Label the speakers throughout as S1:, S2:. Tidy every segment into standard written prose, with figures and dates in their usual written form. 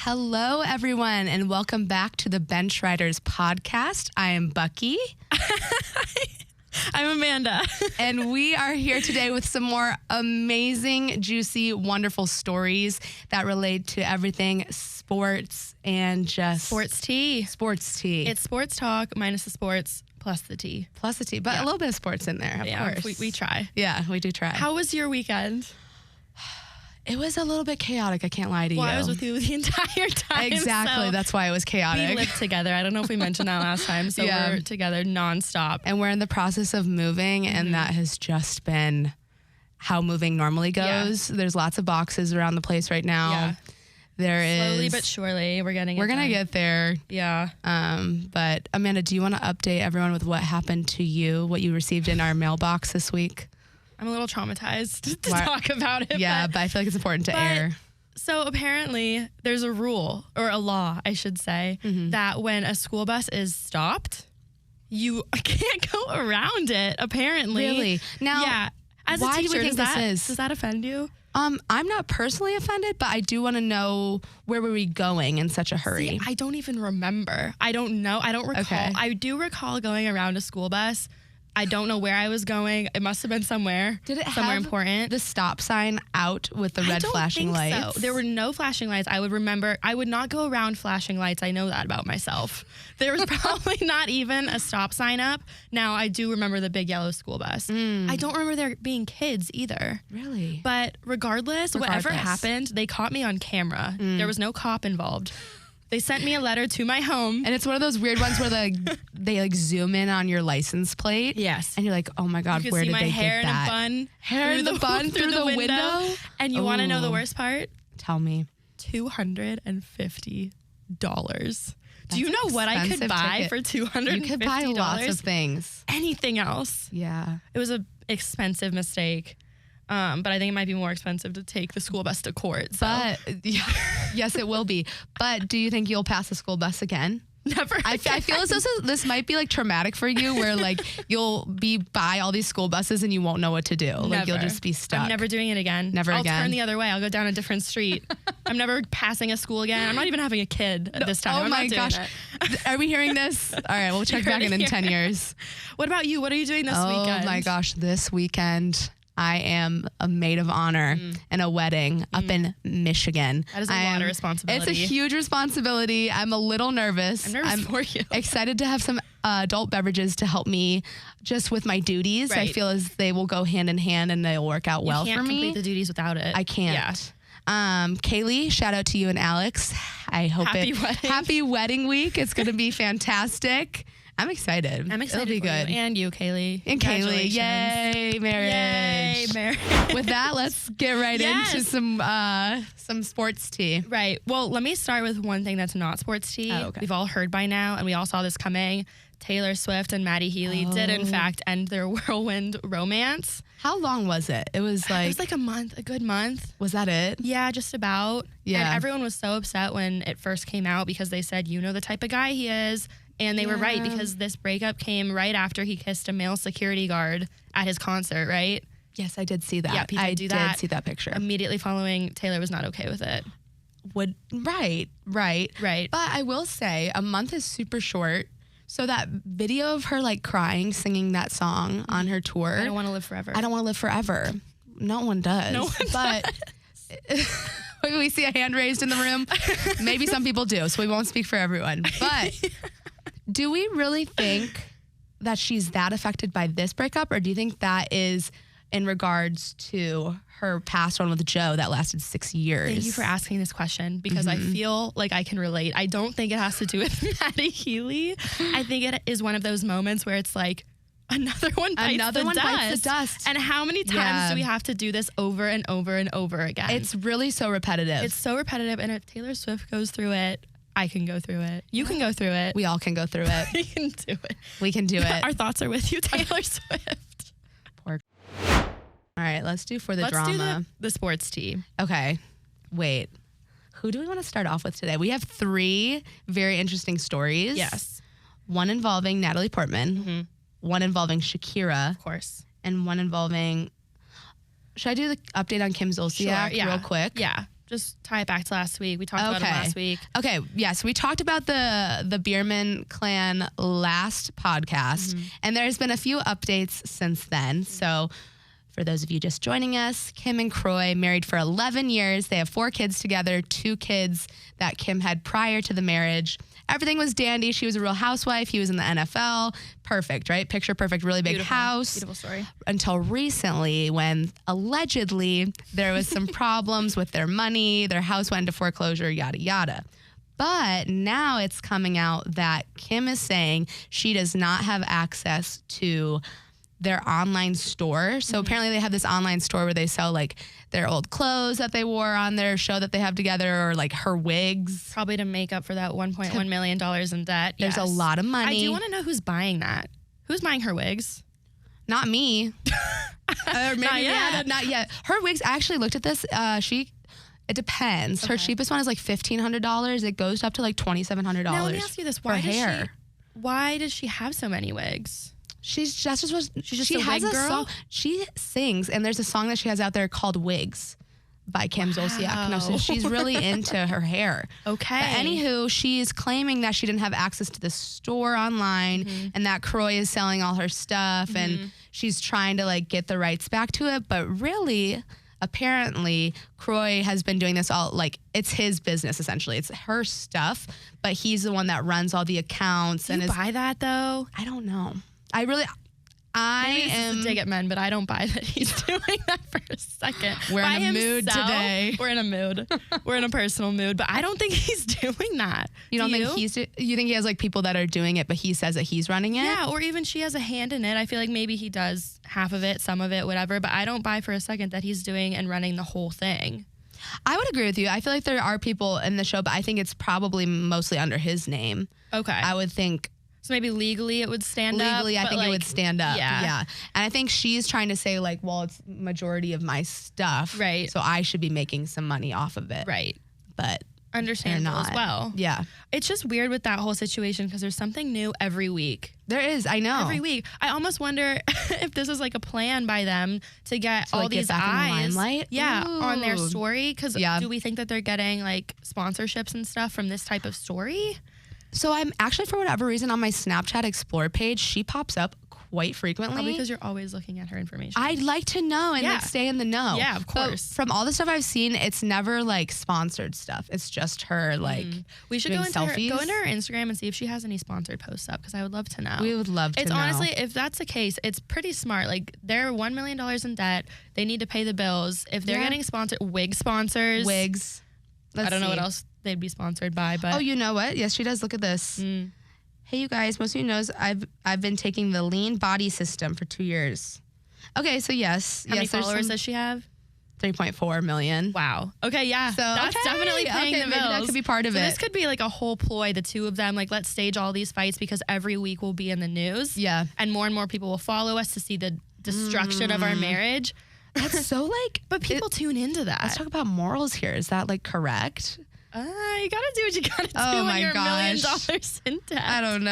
S1: Hello, everyone, and welcome back to the Bench Riders podcast. I am Bucky.
S2: I'm Amanda.
S1: And we are here today with some more amazing, juicy, wonderful stories that relate to everything sports and just...
S2: Sports tea.
S1: Sports tea.
S2: It's sports talk minus the sports plus the tea.
S1: Plus the tea, but a little bit of sports in there, of course.
S2: We try.
S1: Yeah, we do try.
S2: How was your weekend?
S1: It was a little bit chaotic, I can't lie to you.
S2: Well, I was with you the entire time.
S1: Exactly,
S2: so
S1: that's why it was chaotic.
S2: we lived together. I don't know if we mentioned that last time, so we're together nonstop.
S1: And we're in the process of moving, and that has just been how moving normally goes. Yeah. There's lots of boxes around the place right now.
S2: Yeah.
S1: There is...
S2: Slowly but surely, we're going
S1: to get there.
S2: Yeah.
S1: But Amanda, do you want to update everyone with what happened to you, what you received in our mailbox this week?
S2: I'm a little traumatized to talk about it.
S1: Yeah, but I feel like it's important to air.
S2: So apparently there's a rule, or a law, I should say, that when a school bus is stopped, you can't go around it, apparently.
S1: Really? Now,
S2: yeah. As
S1: why
S2: a teacher,
S1: do we think
S2: does that offend you?
S1: I'm not personally offended, but I do want to know, where were we going in such a hurry?
S2: See, I don't even remember. I don't know. I don't recall.
S1: Okay.
S2: I do recall going around a school bus. I don't know where I was going. It must have been somewhere.
S1: Did it
S2: somewhere
S1: have
S2: important?
S1: The stop sign out with the red flashing lights?
S2: So. There were no flashing lights. I would remember. I would not go around flashing lights. I know that about myself. There was probably not even a stop sign up. Now, I do remember the big yellow school bus. I don't remember there being kids either.
S1: Really?
S2: But regardless, whatever happened, they caught me on camera. There was no cop involved. They sent me a letter to my home.
S1: And it's one of those weird ones where they zoom in on your license plate.
S2: Yes.
S1: And you're like, oh my God, where did they get that?
S2: You can see my hair in a bun.
S1: Hair in the bun through the window?
S2: And you want to know the worst part?
S1: Tell me.
S2: $250. Do you know what I could buy for $250?
S1: You could buy lots of things.
S2: Anything else.
S1: Yeah.
S2: It was an expensive mistake. But I think it might be more expensive to take the school bus to court. So.
S1: But yes, it will be. But do you think you'll pass the school bus again?
S2: Never.
S1: I feel as though this might be like traumatic for you, where like you'll be by all these school buses and you won't know what to do.
S2: Never.
S1: Like you'll just be stuck.
S2: I'm never doing it again.
S1: Never again.
S2: I'll turn the other way. I'll go down a different street. I'm never passing a school again. I'm not even having a kid at this time.
S1: Oh my gosh. Are we hearing this? All right, we'll check back in 10 years.
S2: What about you? What are you doing this weekend?
S1: Oh my gosh, this weekend I am a maid of honor in a wedding up in Michigan.
S2: That is a lot of responsibility.
S1: It's a huge responsibility. I'm a little nervous.
S2: I'm nervous for you.
S1: Excited to have some adult beverages to help me just with my duties.
S2: Right.
S1: I feel as they will go hand in hand and they'll work out well for me.
S2: You can't complete the duties without it.
S1: I can't. Yeah. Kaylee, shout out to you and Alex. I hope happy wedding week. It's going to be fantastic. I'm excited.
S2: I'm excited.
S1: It'll be good.
S2: You. And you, Kaylee.
S1: And Kaylee. Yay, marriage.
S2: Yay, marriage.
S1: With that, let's get right into some sports tea.
S2: Right. Well, let me start with one thing that's not sports tea.
S1: Oh, okay.
S2: We've all heard by now, and we all saw this coming. Taylor Swift and Matty Healy did, in fact, end their whirlwind romance.
S1: How long was it? It was
S2: like a month, a good month.
S1: Was that it?
S2: Yeah, just about.
S1: Yeah.
S2: And everyone was so upset when it first came out because they said, you know the type of guy he is. And they were right, because this breakup came right after he kissed a male security guard at his concert, right?
S1: Yes, I did see that.
S2: Yeah, people do that.
S1: I did see that picture.
S2: Immediately following, Taylor was not okay with it.
S1: Right. But I will say, a month is super short. So that video of her like crying, singing that song on her tour.
S2: I don't want to live forever.
S1: I don't want to live forever. No one does.
S2: No one
S1: but we see a hand raised in the room. Maybe some people do, so we won't speak for everyone. But do we really think that she's that affected by this breakup, or do you think that is in regards to her past one with Joe that lasted 6 years?
S2: Thank you for asking this question, because I feel like I can relate. I don't think it has to do with Matty Healy. I think it is one of those moments where it's like, another one bites the dust. And how many times do we have to do this over and over and over again?
S1: It's really so repetitive.
S2: It's so repetitive. And if Taylor Swift goes through it, I can go through it. You can go through it.
S1: We all can go through it.
S2: We can do it.
S1: We can do it.
S2: Our thoughts are with you, Taylor Swift.
S1: Poor. All right, let's do for the drama.
S2: Let's do the sports tea.
S1: Okay, wait. Who do we want to start off with today? We have 3 very interesting stories.
S2: Yes.
S1: One involving Natalie Portman, one involving Shakira.
S2: Of course.
S1: And one involving... Should I do the update on Kim Zolciak real quick?
S2: Yeah. just tie it back to last week. We talked about it last week.
S1: Okay, yes, we talked about the Biermann clan last podcast, and there's been a few updates since then. So for those of you just joining us, Kim and Kroy married for 11 years. They have 4 kids together, 2 kids that Kim had prior to the marriage. Everything was dandy. She was a real housewife. He was in the NFL. Perfect, right? Picture perfect, really big house.
S2: Beautiful story.
S1: Until recently when allegedly there was some problems with their money. Their house went into foreclosure, yada, yada. But now it's coming out that Kim is saying she does not have access to their online store. So apparently they have this online store where they sell like their old clothes that they wore on their show that they have together, or like her wigs.
S2: Probably to make up for that $1.1 million in debt.
S1: There's a lot of money.
S2: I do want to know who's buying that. Who's buying her wigs?
S1: Not me. Or maybe
S2: not yet.
S1: Not yet. Her wigs, I actually looked at this. It depends. Her cheapest one is like $1,500. It goes up to like $2,700.
S2: Now let me ask you this: why does she have so many wigs?
S1: She's just a
S2: wig girl?
S1: song. She sings, and there's a song that she has out there called "Wigs" by Kim Zolciak. No, so she's really into her hair.
S2: Okay.
S1: But anywho, she's claiming that she didn't have access to the store online, and that Kroy is selling all her stuff, and she's trying to like get the rights back to it. But really, apparently, Kroy has been doing this all, like, it's his business, essentially. It's her stuff, but he's the one that runs all the accounts.
S2: Do you buy that, though?
S1: I don't know. I
S2: am a dig at men, but I don't buy that he's doing that for a second.
S1: We're in a mood today.
S2: We're in a mood. We're in a personal mood, but I don't think he's doing that.
S1: You don't think you think he has like people that are doing it, but he says that he's running it?
S2: Yeah, or even she has a hand in it. I feel like maybe he does half of it, some of it, whatever, but I don't buy for a second that he's doing and running the whole thing.
S1: I would agree with you. I feel like there are people in the show, but I think it's probably mostly under his name.
S2: Okay.
S1: I would think.
S2: So maybe legally it would stand up?
S1: Legally, I think
S2: like,
S1: it would stand up.
S2: Yeah.
S1: And I think she's trying to say like, well, it's majority of my stuff.
S2: Right.
S1: So I should be making some money off of it.
S2: Right.
S1: But
S2: understandable as well.
S1: Yeah.
S2: It's just weird with that whole situation because there's something new every week.
S1: There is, I know.
S2: Every week. I almost wonder if this is like a plan by them to get all these eyes
S1: in the limelight?
S2: on their story. Because
S1: do
S2: we think that they're getting like sponsorships and stuff from this type of story?
S1: So I'm actually, for whatever reason, on my Snapchat Explore page, she pops up quite frequently.
S2: Probably because you're always looking at her information.
S1: I'd like to know and like stay in the know.
S2: Yeah, of course.
S1: But from all the stuff I've seen, it's never like sponsored stuff. It's just her like
S2: we should go into her
S1: Instagram
S2: and see if she has any sponsored posts up because I would love to know.
S1: We would love to know.
S2: It's honestly, if that's the case, it's pretty smart. Like they're $1 million in debt. They need to pay the bills. If they're getting sponsored, wig sponsors.
S1: Wigs.
S2: I don't know what else they'd be sponsored by, but.
S1: Oh, you know what? Yes, she does. Look at this. Hey, you guys, most of you knows I've been taking the lean body system for 2 years. Okay, so yes.
S2: How many followers does she have?
S1: 3.4 million.
S2: Wow. Okay, yeah. So that's definitely paying the bills.
S1: Maybe that could be part of it.
S2: This could be like a whole ploy, the two of them. Like, let's stage all these fights because every week we'll be in the news.
S1: Yeah.
S2: And more people will follow us to see the destruction of our marriage.
S1: That's so like.
S2: But people tune into that.
S1: Let's talk about morals here. Is that like correct?
S2: You gotta do what you gotta do when you're $1 million in debt.
S1: I don't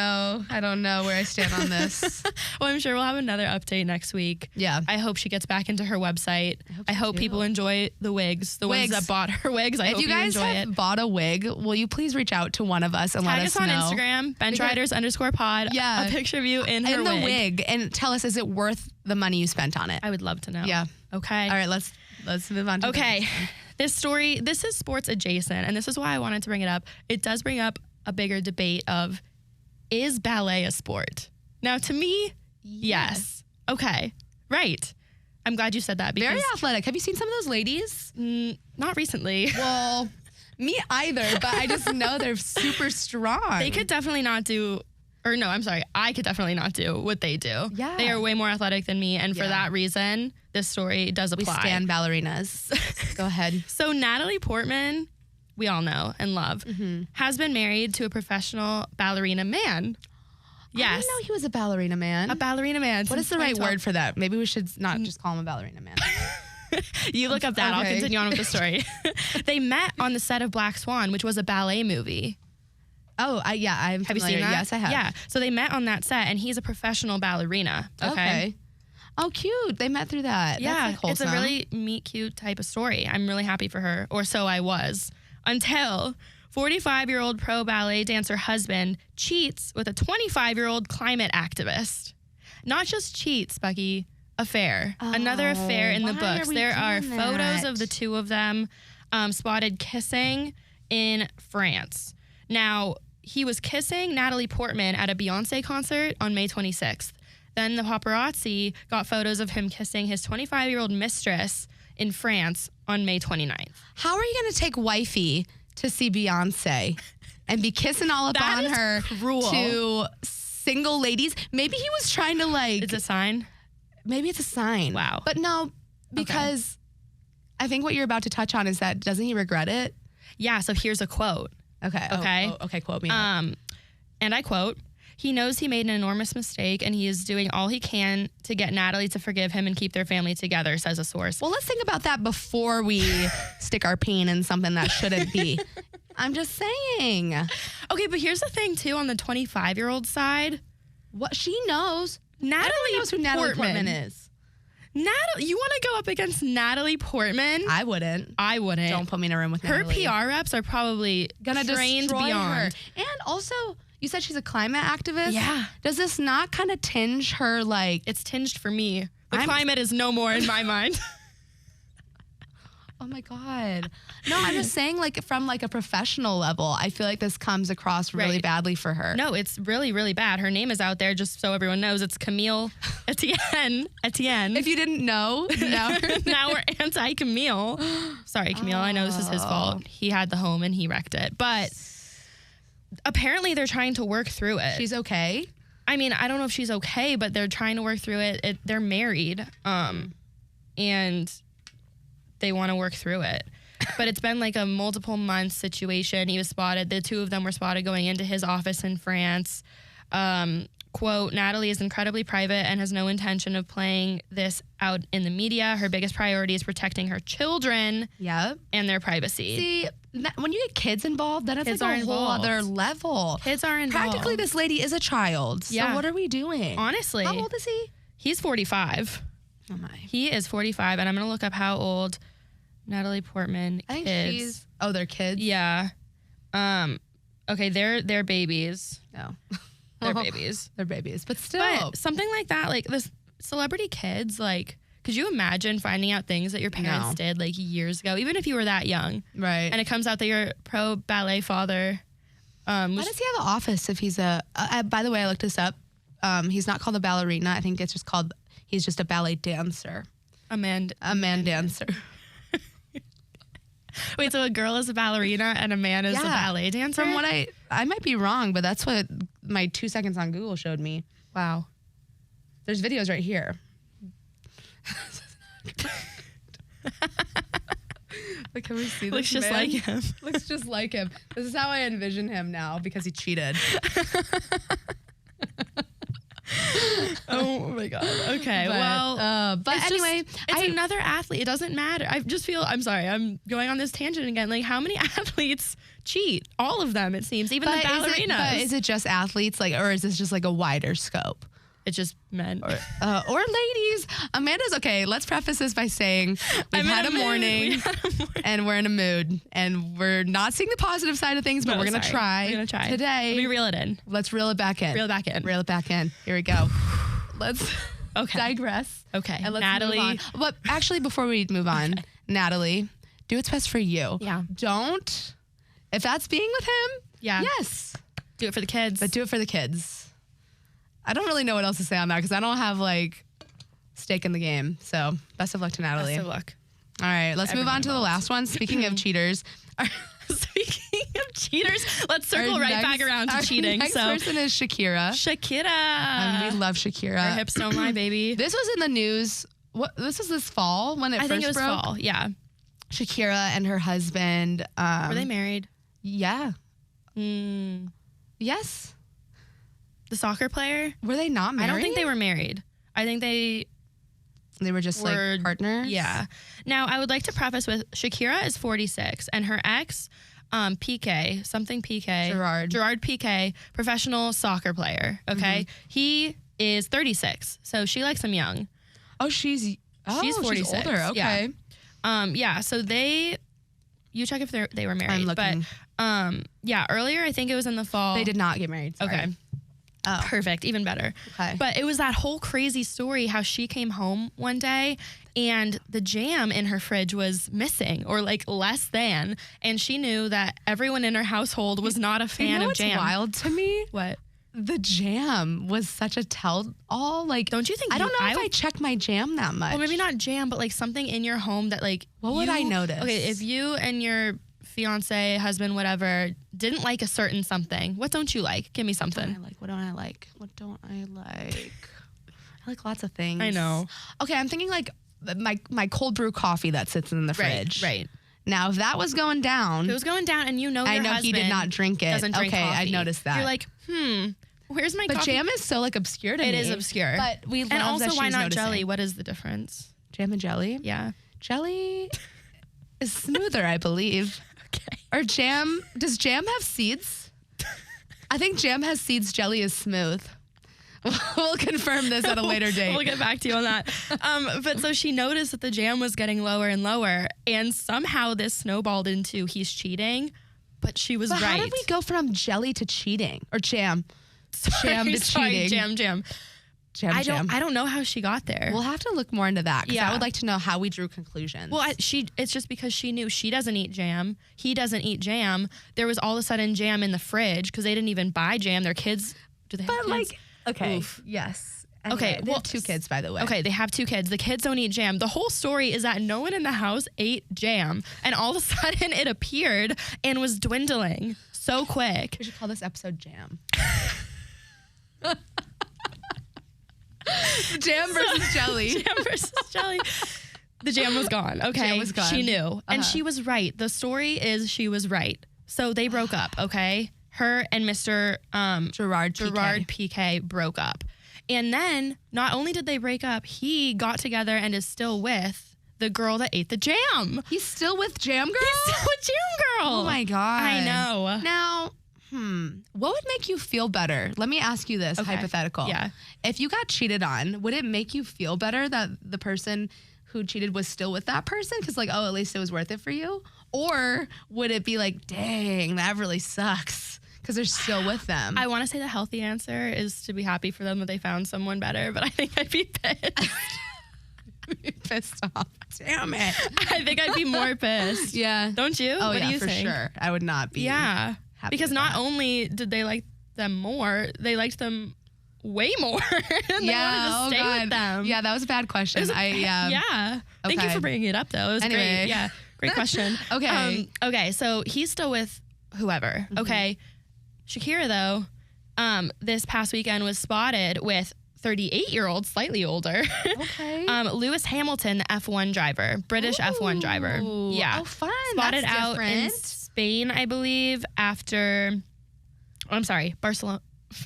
S1: know where I stand on this.
S2: Well, I'm sure we'll have another update next week.
S1: Yeah.
S2: I hope she gets back into her website. I hope people enjoy the wigs. The ones that bought her wigs. I hope you guys enjoy it.
S1: Bought a wig, will you please reach out to one of us and let us know?
S2: Tag us on Instagram, benchriders_pod.
S1: Yeah.
S2: A picture of you in her
S1: wig. And tell us, is it worth the money you spent on it?
S2: I would love to know.
S1: Yeah.
S2: Okay.
S1: All right, let's move on to
S2: Okay. This story, this is sports adjacent, and this is why I wanted to bring it up. It does bring up a bigger debate of, is ballet a sport? Now, to me, yes. Okay. Right. I'm glad you said that. Because
S1: very athletic. Have you seen some of those ladies?
S2: Not recently.
S1: Well, me either, but I just know they're super strong.
S2: They could definitely not do... Or no, I'm sorry. I could definitely not do what they do.
S1: Yeah.
S2: They are way more athletic than me. And for that reason, this story does apply.
S1: We stand ballerinas. Go ahead.
S2: So Natalie Portman, we all know and love, has been married to a professional ballerina man. Yes.
S1: I didn't know he was a ballerina man.
S2: A ballerina man.
S1: What is the right word for that? Maybe we should not just call him a ballerina man.
S2: You look up that. Okay. I'll continue on with the story. They met on the set of Black Swan, which was a ballet movie.
S1: Oh, I'm familiar.
S2: Have you seen that?
S1: Yes, I have.
S2: Yeah. So they met on that set, and he's a professional ballerina. Okay.
S1: Oh, cute. They met through that.
S2: Yeah,
S1: That's, like,
S2: it's a really meet cute type of story. I'm really happy for her, or so I was, until 45-year-old pro ballet dancer husband cheats with a 25-year-old climate activist. Not just cheats, Becky, affair. Another affair in the books. There are photos of the two of them spotted kissing in France. Now, he was kissing Natalie Portman at a Beyonce concert on May 26th. Then the paparazzi got photos of him kissing his 25-year-old mistress in France on May 29th.
S1: How are you going to take wifey to see Beyonce and be kissing all up on her
S2: cruel.
S1: To single ladies? Maybe he was trying to like...
S2: It's a sign?
S1: Maybe it's a sign.
S2: Wow.
S1: But no, because I think what you're about to touch on is that doesn't he regret it?
S2: Yeah, so here's a quote.
S1: Okay. Okay, quote me.
S2: And I quote, "He knows he made an enormous mistake and he is doing all he can to get Natalie to forgive him and keep their family together," says a source.
S1: Well, let's think about that before we stick our pain in something that shouldn't be. I'm just saying.
S2: Okay, but here's the thing too, on the 25-year-old side.
S1: What she knows.
S2: Natalie
S1: knows who Natalie Portman is.
S2: Natalie, you want to go up against Natalie Portman?
S1: I wouldn't.
S2: Don't
S1: put me in a room with
S2: her
S1: Natalie.
S2: PR reps are probably
S1: gonna
S2: trained
S1: destroy
S2: beyond
S1: her. And also, you said she's a climate activist.
S2: Yeah.
S1: Does this not kind of tinge her like?
S2: It's tinged for me. The climate is no more in my mind.
S1: Oh my God. No, I'm just saying, like, from like a professional level, I feel like this comes across really badly for her.
S2: No, it's really, really bad. Her name is out there, just so everyone knows. It's Camille Etienne.
S1: If you didn't know,
S2: now we're anti-Camille. Sorry, Camille. I know this is his fault. He had the home and he wrecked it. But apparently they're trying to work through it.
S1: She's okay?
S2: I mean, I don't know if she's okay, but they're trying to work through it. They're married. And they want to work through it. But it's been like a multiple month situation. The two of them were spotted going into his office in France. Quote, "Natalie is incredibly private and has no intention of playing this out in the media. Her biggest priority is protecting her children and their privacy."
S1: See, when you get kids involved, then it's
S2: Kids
S1: like a
S2: are
S1: whole
S2: involved.
S1: other level.
S2: Kids are involved.
S1: Practically, this lady is a child. So what are we doing?
S2: Honestly.
S1: How old is he?
S2: He's 45.
S1: Oh my.
S2: He is 45, and I'm going to look up how old Natalie Portman
S1: I think
S2: kids.
S1: they're kids?
S2: Yeah. Okay, they're babies.
S1: No.
S2: They're babies.
S1: They're babies. But still.
S2: But something like that, like this celebrity kids, like, could you imagine finding out things that your parents did like years ago, even if you were that young?
S1: Right.
S2: And it comes out that your pro ballet father.
S1: Why does he have an office if he's a... by the way, I looked this up. He's not called a ballerina. I think it's just called... He's just a ballet dancer. A man dancer.
S2: Wait, so a girl is a ballerina and a man is a ballet dancer?
S1: From what I might be wrong, but that's what my 2 seconds on Google showed me.
S2: Wow.
S1: There's videos right here. But can we see this?
S2: Looks just like him.
S1: Looks just like him. This is how I envision him now because he cheated.
S2: Oh my God. Okay.
S1: But anyway,
S2: it's another athlete. It doesn't matter. I just feel, I'm sorry, I'm going on this tangent again. Like, how many athletes cheat? All of them, it seems. Even the ballerinas.
S1: Is it just athletes, like, or is this just like a wider scope?
S2: It's just men.
S1: Or ladies. Amanda's okay. Let's preface this by saying we've had a morning and we're in a mood and we're not seeing the positive side of things, but we're going to try.
S2: We're going to try.
S1: Today.
S2: Let me reel it in.
S1: Let's reel it back in.
S2: Reel it back in.
S1: Here we go. Let's digress.
S2: Okay.
S1: And let's
S2: Natalie.
S1: move on. But actually, before we move on, Natalie, do what's best for you.
S2: Yeah.
S1: Don't, if that's being with him, yes.
S2: Do it for the kids.
S1: But do it for the kids. I don't really know what else to say on that because I don't have like stake in the game. So best of luck to Natalie.
S2: Best of luck.
S1: All right, let's move on to the last one. Speaking of cheaters.
S2: Speaking of cheaters, let's circle back around to cheating.
S1: Next person is Shakira.
S2: Shakira.
S1: We love Shakira.
S2: Her hips don't lie, baby.
S1: This was in the news. This was this fall when it first broke? I think it was
S2: fall, yeah.
S1: Shakira and her husband.
S2: Were they married?
S1: Yeah. Yes.
S2: The soccer player?
S1: Were they not married?
S2: I don't think they were married. I think they
S1: were just like partners?
S2: Yeah. Now, I would like to preface with Shakira is 46 and her ex, PK, something PK. Gerard PK, professional soccer player, okay? He is 36, so she likes him young.
S1: She's
S2: 46.
S1: She's older. Okay.
S2: Yeah. So you check if they were married.
S1: I'm looking.
S2: But earlier I think it was in the fall.
S1: They did not get married. Sorry.
S2: Okay.
S1: Oh.
S2: Perfect. Even better.
S1: Okay.
S2: But it was that whole crazy story how she came home one day and the jam in her fridge was missing or like less than. And she knew that everyone in her household was not a fan of jam.
S1: What's wild to me?
S2: What?
S1: The jam was such a tell-all. Like,
S2: don't you think?
S1: I don't know if I check my jam that much.
S2: Well, maybe not jam, but like something in your home that like.
S1: What would I notice?
S2: Okay, if you and your fiance, husband, whatever, didn't like a certain something, what don't you like? Give me something.
S1: What don't I like? I like lots of things.
S2: I know.
S1: Okay, I'm thinking like my cold brew coffee that sits in the fridge.
S2: Right.
S1: Now, if that was going down.
S2: If it was going down and your
S1: I know
S2: husband
S1: he did not drink it.
S2: Doesn't drink
S1: okay,
S2: coffee.
S1: I noticed that.
S2: You're like, where's my coffee?
S1: But jam is so like obscure to me.
S2: It is obscure.
S1: But we love
S2: and also,
S1: that
S2: why
S1: she's
S2: not
S1: noticing.
S2: jelly? What is the difference?
S1: Jam and jelly?
S2: Yeah.
S1: Jelly is smoother, I believe.
S2: Okay.
S1: Or jam, does jam have seeds? I think jam has seeds, jelly is smooth. We'll confirm this at a later date.
S2: We'll get back to you on that. But so she noticed that the jam was getting lower and lower, and somehow this snowballed into he's cheating, but she was right.
S1: How did we go from jelly to cheating? Or jam? Jam to cheating.
S2: Jam. I don't know how she got there.
S1: We'll have to look more into that, because I would like to know how we drew conclusions.
S2: Well, it's just because she knew she doesn't eat jam. He doesn't eat jam. There was all of a sudden jam in the fridge because they didn't even buy jam. Their kids, do they have kids?
S1: Like, okay.
S2: Oof.
S1: Yes.
S2: Okay.
S1: They have 2 kids, by the way.
S2: Okay, they have 2 kids. The kids don't eat jam. The whole story is that no one in the house ate jam, and all of a sudden it appeared and was dwindling so quick.
S1: We should call this episode Jam. Jam versus jelly.
S2: Jam versus jelly. The jam was gone. Okay.
S1: Jam was gone.
S2: She knew. And she was right. The story is she was right. So they broke up, okay? Her and Mr.
S1: Gerard
S2: Piqué broke up. And then not only did they break up, he got together and is still with the girl that ate the jam.
S1: He's still with Jam Girl?
S2: He's still with Jam Girl.
S1: Oh my God.
S2: I know.
S1: Now, what would make you feel better? Let me ask you this, hypothetical.
S2: Yeah.
S1: If you got cheated on, would it make you feel better that the person who cheated was still with that person? Because like, at least it was worth it for you? Or would it be like, dang, that really sucks because they're still with them?
S2: I want to say the healthy answer is to be happy for them that they found someone better, but I think I'd be pissed.
S1: Pissed off. Damn it.
S2: I think I'd be more pissed.
S1: Yeah.
S2: Don't you?
S1: Oh,
S2: what do you
S1: for
S2: think?
S1: sure. I would not be.
S2: Yeah.
S1: Happy
S2: because
S1: with
S2: not
S1: that.
S2: only did they like them more, they liked them way more. And they wanted to stay with them.
S1: Yeah, that was a bad question.
S2: Yeah. Thank you for bringing it up, though. It was great. Yeah. Great question.
S1: Okay.
S2: Okay. So he's still with whoever. Mm-hmm. Okay. Shakira, though, this past weekend was spotted with 38-year-old, slightly older.
S1: Okay.
S2: Lewis Hamilton, the F1 driver, British F1 driver. Yeah.
S1: Oh, fun.
S2: Spotted
S1: That's
S2: out
S1: different.
S2: in Spain, I believe, after. Oh, I'm sorry, Barcelona.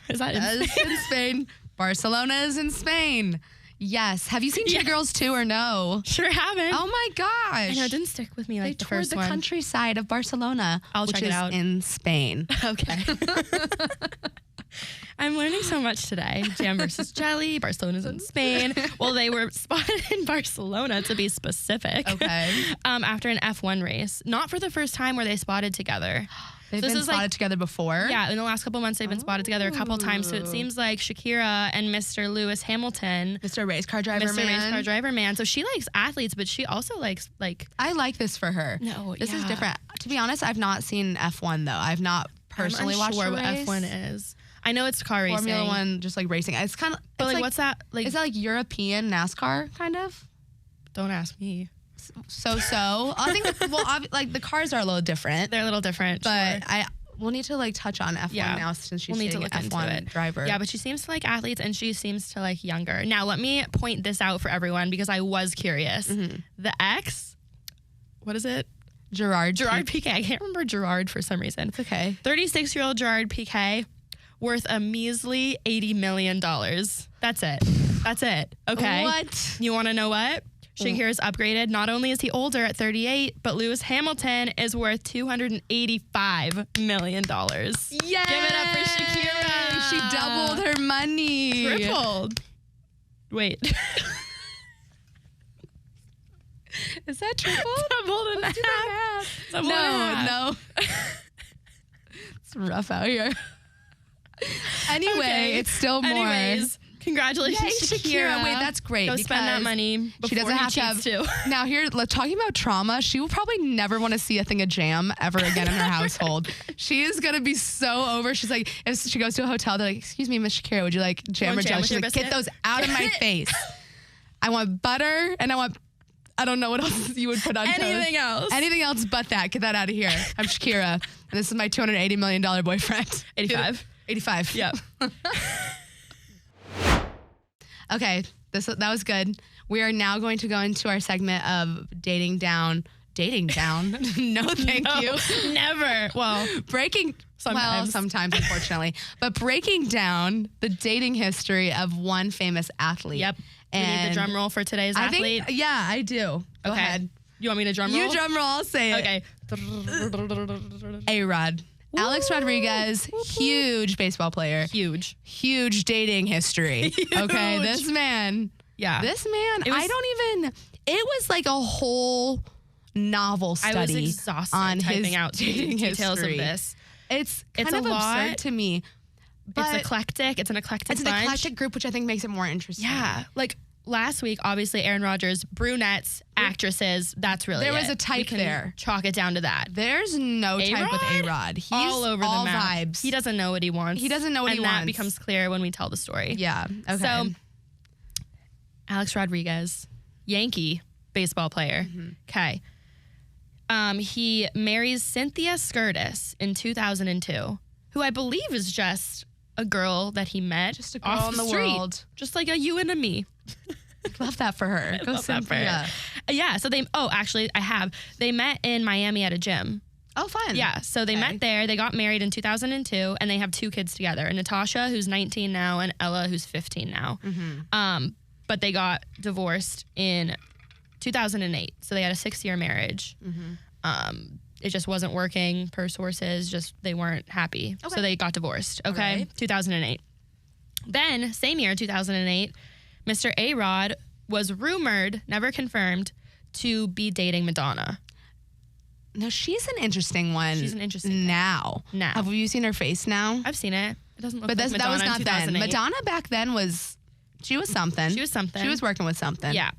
S2: Is that in Spain?
S1: In Spain. Barcelona is in Spain. Yes. Have you seen Two Girls 2 or no?
S2: Sure haven't.
S1: Oh my gosh.
S2: I know, it didn't stick with me like
S1: they
S2: the first
S1: toured the
S2: one.
S1: countryside of Barcelona,
S2: I'll
S1: which
S2: check it
S1: is
S2: out.
S1: in Spain.
S2: Okay. I'm learning so much today. Jam versus jelly. Barcelona's in Spain. Well, they were spotted in Barcelona, to be specific.
S1: Okay.
S2: After an F1 race. Not for the first time were they spotted together.
S1: They've been spotted together before?
S2: Yeah, in the last couple months, they've been spotted together a couple times. So it seems like Shakira and Mr. Lewis Hamilton.
S1: Mr. Race Car Driver
S2: Mr.
S1: Man.
S2: Race Car Driver Man. So she likes athletes, but she also likes, like...
S1: I like this for her.
S2: No,
S1: This is different. To be honest, I've not seen F1, though. I've not personally watched
S2: what
S1: the race.
S2: F1 is. I know it's car racing.
S1: Formula One, just like racing. It's kind of...
S2: But like, what's that? Like,
S1: is that like European NASCAR, kind of?
S2: Don't ask me.
S1: So. I think, like the cars are a little different.
S2: They're a little different,
S1: but we'll need to like touch on F1 now since she's
S2: need to
S1: an
S2: look into
S1: F1
S2: it.
S1: driver.
S2: Yeah, but she seems to like athletes and she seems to like younger. Now, let me point this out for everyone because I was curious. Mm-hmm. The ex, what is it?
S1: Gerard
S2: Piqué. I can't remember Gerard for some reason.
S1: It's okay.
S2: 36-year-old Gerard Piqué, worth a measly $80 million. That's it. Okay.
S1: What?
S2: You want to know what? Shakira's upgraded. Not only is he older at 38, but Lewis Hamilton is worth $285 million.
S1: Yes!
S2: Give it up for Shakira.
S1: She doubled her money.
S2: Tripled. Wait.
S1: Is that triple?
S2: Doubled and a half.
S1: No. It's rough out here. Anyway, okay. It's still more.
S2: Anyways, congratulations, Shakira.
S1: Wait, that's great.
S2: Go spend that money before
S1: she doesn't have to have. Now here, talking about trauma, she will probably never want to see a thing of jam ever again in her household. She is going to be so over. She's like, if she goes to a hotel, they're like, excuse me, Miss Shakira, would you like jam or jelly? She's like, biscuit? Get those out of my face. I want butter and I don't know what else you would put on
S2: Anything else.
S1: Anything else but that. Get that out of here. I'm Shakira. And this is my $280 million boyfriend.
S2: 85.
S1: Yep. Okay, that was good. We are now going to go into our segment of dating down. No, thank you.
S2: Never. Well,
S1: sometimes, unfortunately. But breaking down the dating history of one famous athlete.
S2: Yep. And we need the drum roll for today's athlete.
S1: I do. Go ahead.
S2: You want me to drum roll?
S1: You drum roll, I'll say it.
S2: Okay.
S1: A-Rod. Alex Rodriguez, huge baseball player. Huge dating history. Huge. Okay, this man, it was like a whole novel study.
S2: I was exhausted
S1: on
S2: typing
S1: his
S2: out
S1: dating
S2: details
S1: history.
S2: of this.
S1: It's kind of absurd to me.
S2: But it's eclectic. It's an eclectic bunch.
S1: Eclectic group, which I think makes it more interesting.
S2: Yeah, like last week, obviously, Aaron Rodgers, brunettes, actresses, that's really
S1: There was a type there.
S2: Chalk it down to that.
S1: There's no type with A-Rod. He's
S2: all over the map.
S1: Vibes.
S2: He doesn't know what he wants.
S1: And that
S2: becomes clear when we tell the story.
S1: Yeah, okay.
S2: So, Alex Rodriguez, Yankee baseball player. Okay. He marries Cynthia Skirtis in 2002, who I believe is just a girl that he met
S1: just a girl
S2: off
S1: in
S2: the
S1: the
S2: street.
S1: world.
S2: Just like a you and a me.
S1: Love that for her. Go Cynthia.
S2: Yeah, so they met in Miami at a gym.
S1: Oh, fun.
S2: Yeah, so they met there. They got married in 2002, and they have 2 kids together. Natasha, who's 19 now, and Ella, who's 15 now. But they got divorced in 2008, so they had a 6-year marriage. It just wasn't working per sources, just they weren't happy. Okay. So they got divorced, okay? Right. 2008. Then, same year, 2008, Mr. A-Rod was rumored, never confirmed, to be dating Madonna.
S1: No, she's an interesting one.
S2: She's an interesting
S1: now. Have you seen her face now?
S2: I've seen it. It doesn't look
S1: like
S2: Madonna.
S1: That was not
S2: in
S1: then. Madonna back then she was something.
S2: She was
S1: working with something.
S2: Yeah.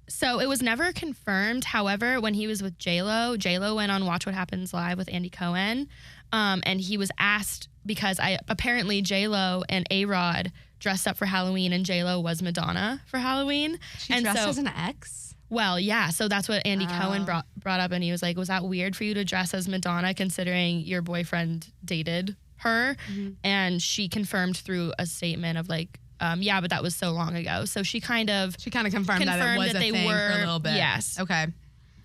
S2: So it was never confirmed. However, when he was with J-Lo went on Watch What Happens Live with Andy Cohen. And he was asked because apparently J-Lo and A-Rod dressed up for Halloween and J-Lo was Madonna for Halloween.
S1: She dressed as an ex?
S2: Well, yeah. So that's what Andy Cohen brought up. And he was like, was that weird for you to dress as Madonna considering your boyfriend dated her? And she confirmed through a statement of like, yeah, but that was so long ago. So she kind of
S1: confirmed that it was a thing for a little bit.
S2: Yes.
S1: Okay.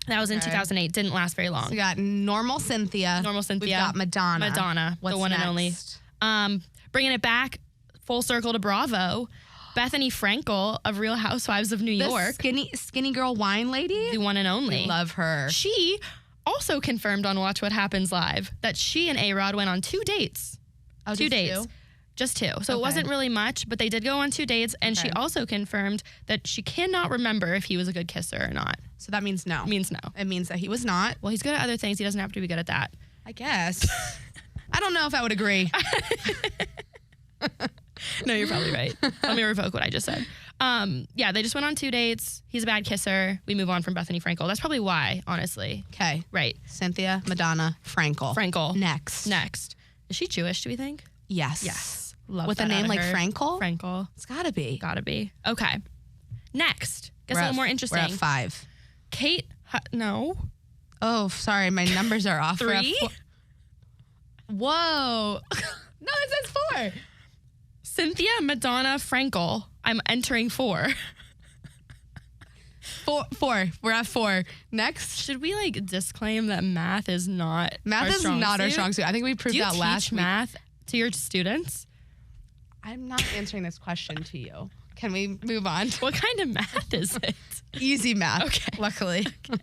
S2: That was in 2008. Didn't last very long.
S1: So we got normal Cynthia.
S2: We've
S1: got Madonna.
S2: What's the one
S1: next?
S2: and only. Bringing it back full circle to Bravo. Bethany Frankel of Real Housewives of New York.
S1: Skinny girl wine lady?
S2: The one and only.
S1: We love her.
S2: She also confirmed on Watch What Happens Live that she and A-Rod went on 2 dates.
S1: Oh,
S2: 2 dates. Just 2. So it wasn't really much, but they did go on 2 dates. And she also confirmed that she cannot remember if he was a good kisser or not.
S1: So that means no.
S2: It means no.
S1: It means that he was not.
S2: Well, he's good at other things. He doesn't have to be good at that.
S1: I guess. I don't know if I would agree.
S2: No, you're probably right. Let me revoke what I just said. Yeah, they just went on 2 dates. He's a bad kisser. We move on from Bethany Frankel. That's probably why, honestly.
S1: Okay.
S2: Right.
S1: Cynthia, Madonna, Frankel. Next.
S2: Is she Jewish, do we think?
S1: Yes.
S2: Love
S1: with a name like Frankel?
S2: Frankel.
S1: It's gotta be.
S2: Okay. Next. Guess a little more interesting.
S1: We're at 5.
S2: Kate. No.
S1: Oh, sorry. My numbers are off.
S2: 3.
S1: Whoa. No, it says 4.
S2: Cynthia, Madonna, Frankel. I'm entering 4.
S1: 4. We're at 4. Next.
S2: Should we disclaim that math is not
S1: our strong suit? I think we proved that last week.
S2: Math to your students?
S1: I'm not answering this question to you. Can we move on?
S2: What kind of math is it?
S1: Easy math.
S2: Okay.
S1: Luckily.
S2: Okay.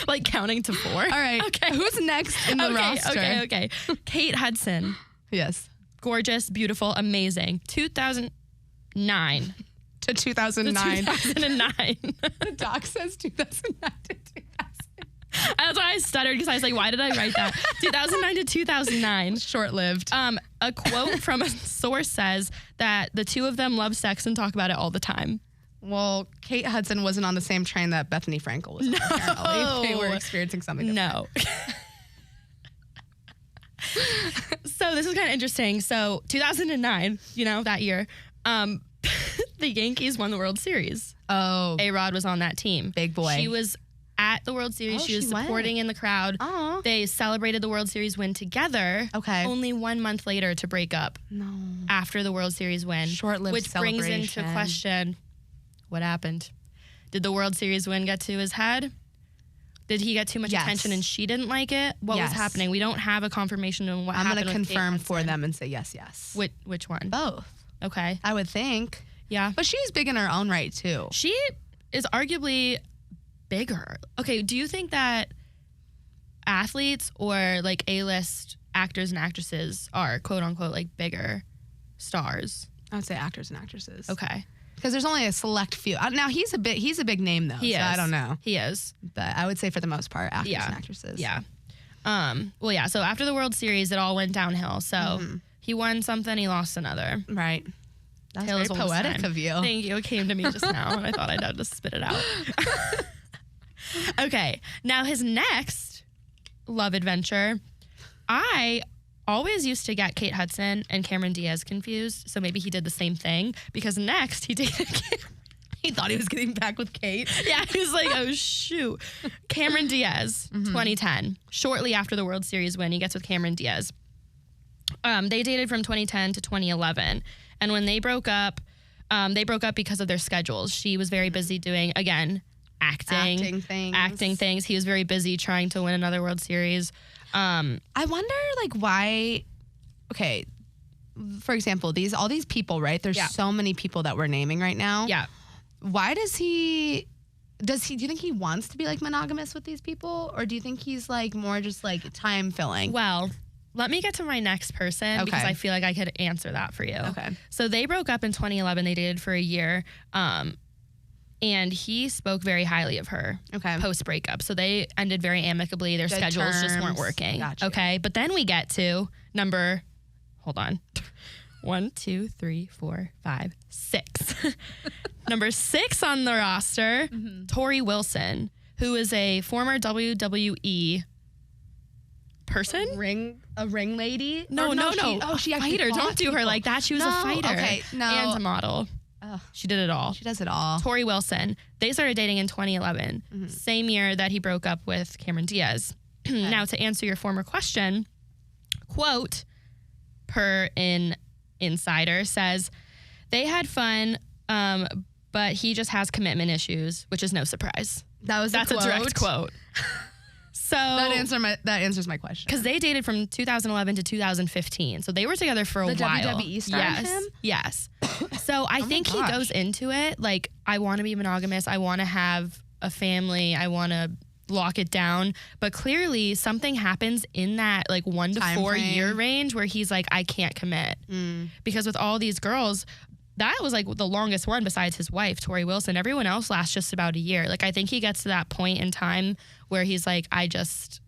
S2: Like counting to 4? All
S1: right.
S2: Okay.
S1: Who's next in the roster?
S2: Okay. Kate Hudson.
S1: Yes.
S2: Gorgeous, beautiful, amazing. 2009.
S1: to 2009.
S2: 2009.
S1: The doc says 2009 to 2000.
S2: That's why I stuttered, because I was like, why did I write that? 2009 to 2009.
S1: Short-lived.
S2: A quote from a source says that the two of them love sex and talk about it all the time.
S1: Well, Kate Hudson wasn't on the same train that Bethany Frankel was on, apparently. They were experiencing something different.
S2: No. So this is kind of interesting. So 2009, that year, the Yankees won the World Series.
S1: Oh.
S2: A-Rod was on that team.
S1: Big boy.
S2: She was at the World Series. She was supporting in the crowd.
S1: Aww.
S2: They celebrated the World Series win together.
S1: Okay.
S2: Only 1 month later to break up.
S1: No.
S2: After the World Series win.
S1: Short-lived
S2: which
S1: celebration.
S2: Brings into question, what happened? Did the World Series win get to his head? Did he get too much attention and she didn't like it? What was happening? We don't have a confirmation on what happened.
S1: I'm going to confirm for them and say yes.
S2: Which one?
S1: Both.
S2: Okay.
S1: I would think.
S2: Yeah.
S1: But she's big in her own right, too.
S2: She is arguably bigger. Okay, do you think that athletes or like A-list actors and actresses are quote unquote like bigger stars?
S1: I would say actors and actresses.
S2: Okay.
S1: Because there's only a select few. Now he's a big name though.
S2: He is.
S1: I don't know.
S2: He is.
S1: But I would say for the most part, actors and actresses.
S2: Yeah. Well, yeah. So after the World Series, it all went downhill. So he won something, he lost another.
S1: Right. That's
S2: Tale
S1: very poetic of you.
S2: Thank you. It came to me just now, and I thought I'd have to spit it out. Okay. Now his next love adventure, I always used to get Kate Hudson and Cameron Diaz confused, so maybe he did the same thing, because next he dated
S1: He thought he was getting back with Kate.
S2: Yeah, he was like, oh shoot. Cameron Diaz, 2010. Shortly after the World Series win, he gets with Cameron Diaz. They dated from 2010 to 2011, and when they broke up because of their schedules. She was very busy doing, again, acting things. He was very busy trying to win another World Series.
S1: I wonder, like, why. Okay, for example, all these people, right? There's so many people that we're naming right now.
S2: Yeah.
S1: Why does he? Do you think he wants to be like monogamous with these people, or do you think he's like more just like time filling?
S2: Well, let me get to my next person because I feel like I could answer that for you.
S1: Okay.
S2: So they broke up in 2011. They dated for a year. And he spoke very highly of her post breakup. So they ended very amicably. Their schedules just weren't working.
S1: Gotcha.
S2: Okay. But then we get to hold on. 1, 2, 3, 4, 5, 6. Number 6 on the roster, Tori Wilson, who is a former WWE person.
S1: A ring lady?
S2: No.
S1: She actually
S2: fighter. Don't do her like that. She was a fighter.
S1: Okay, no.
S2: And a model. She did it all.
S1: She does it all.
S2: Tori Wilson. They started dating in 2011, same year that he broke up with Cameron Diaz. Okay. Now, to answer your former question, quote, per Insider, says, they had fun, but he just has commitment issues, which is no surprise. That's a direct quote. So
S1: that answers my question.
S2: Because they dated from 2011 to 2015. So they were together for a while.
S1: WWE started him?
S2: Yes. So I think he goes into it like, I want to be monogamous. I want to have a family. I want to lock it down. But clearly something happens in that like 1 to 4 year range where he's like, I can't commit. Because with all these girls, that was like the longest one besides his wife, Tori Wilson. Everyone else lasts just about a year. Like, I think he gets to that point in time where he's like, I just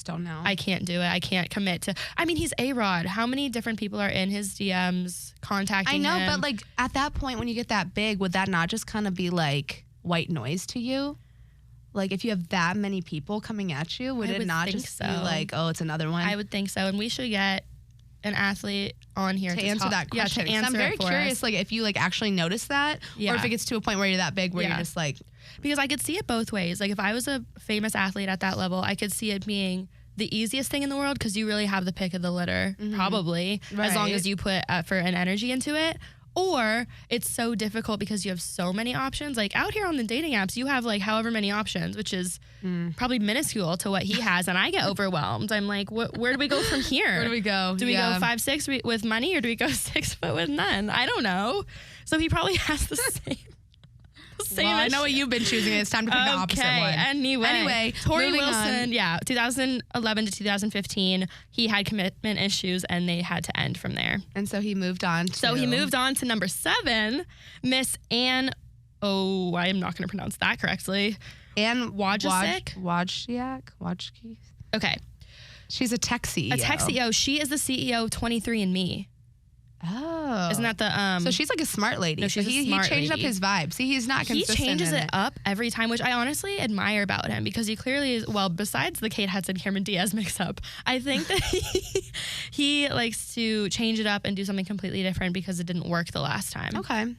S2: don't know. I can't do it. I can't commit to. I mean, he's A-Rod. How many different people are in his DMs contacting him?
S1: I know, but like at that point when you get that big, would that not just kind of be like white noise to you? Like, if you have that many people coming at you, would it not just be like, oh, it's another one?
S2: I would think so. And we should get an athlete on here
S1: to answer that question. Yeah, I'm very curious, like, if you like actually notice that, or if it gets to a point where you're that big where you're just like,
S2: because I could see it both ways. Like, if I was a famous athlete at that level, I could see it being the easiest thing in the world because you really have the pick of the litter, probably, as long as you put effort and energy into it. Or it's so difficult because you have so many options. Like, out here on the dating apps, you have like however many options, which is probably minuscule to what he has. And I get overwhelmed. I'm like, where do we go from here?
S1: Where do we go?
S2: Do we go 5'6" with money, or do we go 6 foot with none? I don't know. So he probably has the Same
S1: I know what you've been choosing. It's time to pick the opposite one.
S2: Anyway, Tori Wilson,
S1: on.
S2: 2011 to 2015, he had commitment issues and they had to end from there.
S1: And so he moved on to...
S2: number 7, Miss Anne, I am not going to pronounce that correctly.
S1: Anne
S2: Wojcik?
S1: Wojcik?
S2: Okay.
S1: She's a tech CEO.
S2: A tech CEO. She is the CEO of 23andMe.
S1: Oh.
S2: Isn't that the...
S1: So she's like a smart lady.
S2: No, she's
S1: he changed up his vibe. See, he's not consistent.
S2: He changes it up every time, which I honestly admire about him because he clearly is, well, besides the Kate Hudson, Cameron Diaz mix-up, I think that he likes to change it up and do something completely different because it didn't work the last time.
S1: Okay.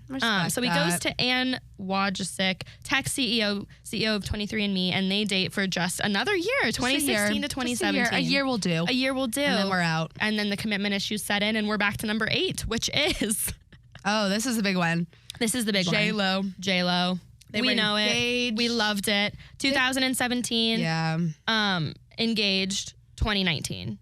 S2: So he goes to Anne Wojcik, tech CEO of 23andMe, and they date for just another year, 2016 to 2017.
S1: A year will do.
S2: A year will do. And
S1: then we're out.
S2: And then the commitment issues set in, and we're back to number 8, which is...
S1: Oh, this is a big one.
S2: This is the big one. J-Lo. We know it. We loved it. 2017.
S1: Yeah.
S2: Engaged 2019.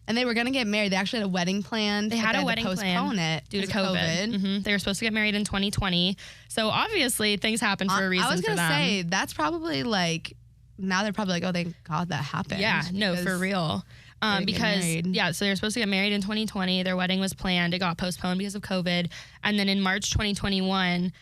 S1: And they were going to get married. They actually had a wedding planned.
S2: They had a wedding
S1: postpone it
S2: due to COVID. Mm-hmm. They were supposed to get married in 2020. So obviously things happened for a reason.
S1: I was
S2: going
S1: to say, that's probably like, now they're probably like, oh, thank God that happened.
S2: Yeah, no, for real. Because, so they were supposed to get married in 2020. Their wedding was planned. It got postponed because of COVID. And then in March 2021,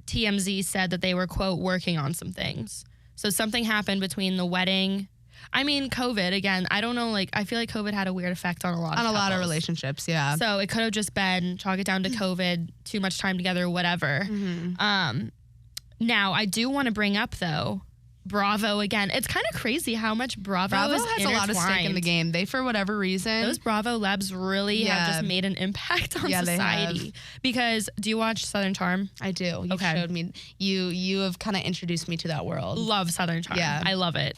S2: TMZ said that they were, quote, working on some things. So something happened between the wedding. I mean, COVID, again, I don't know, like, I feel like COVID had a weird effect on a lot of
S1: relationships, yeah.
S2: So it could have just been, chalk it down to COVID, too much time together, whatever.
S1: Mm-hmm.
S2: Now, I do want to bring up, though, Bravo again. It's kind of crazy how much Bravo has a lot of stake
S1: in the game. They, for whatever reason,
S2: those Bravo Lebs really have just made an impact on society. Because do you watch Southern Charm?
S1: I do. You showed me. You have kind of introduced me to that world.
S2: Love Southern Charm. Yeah, I love it.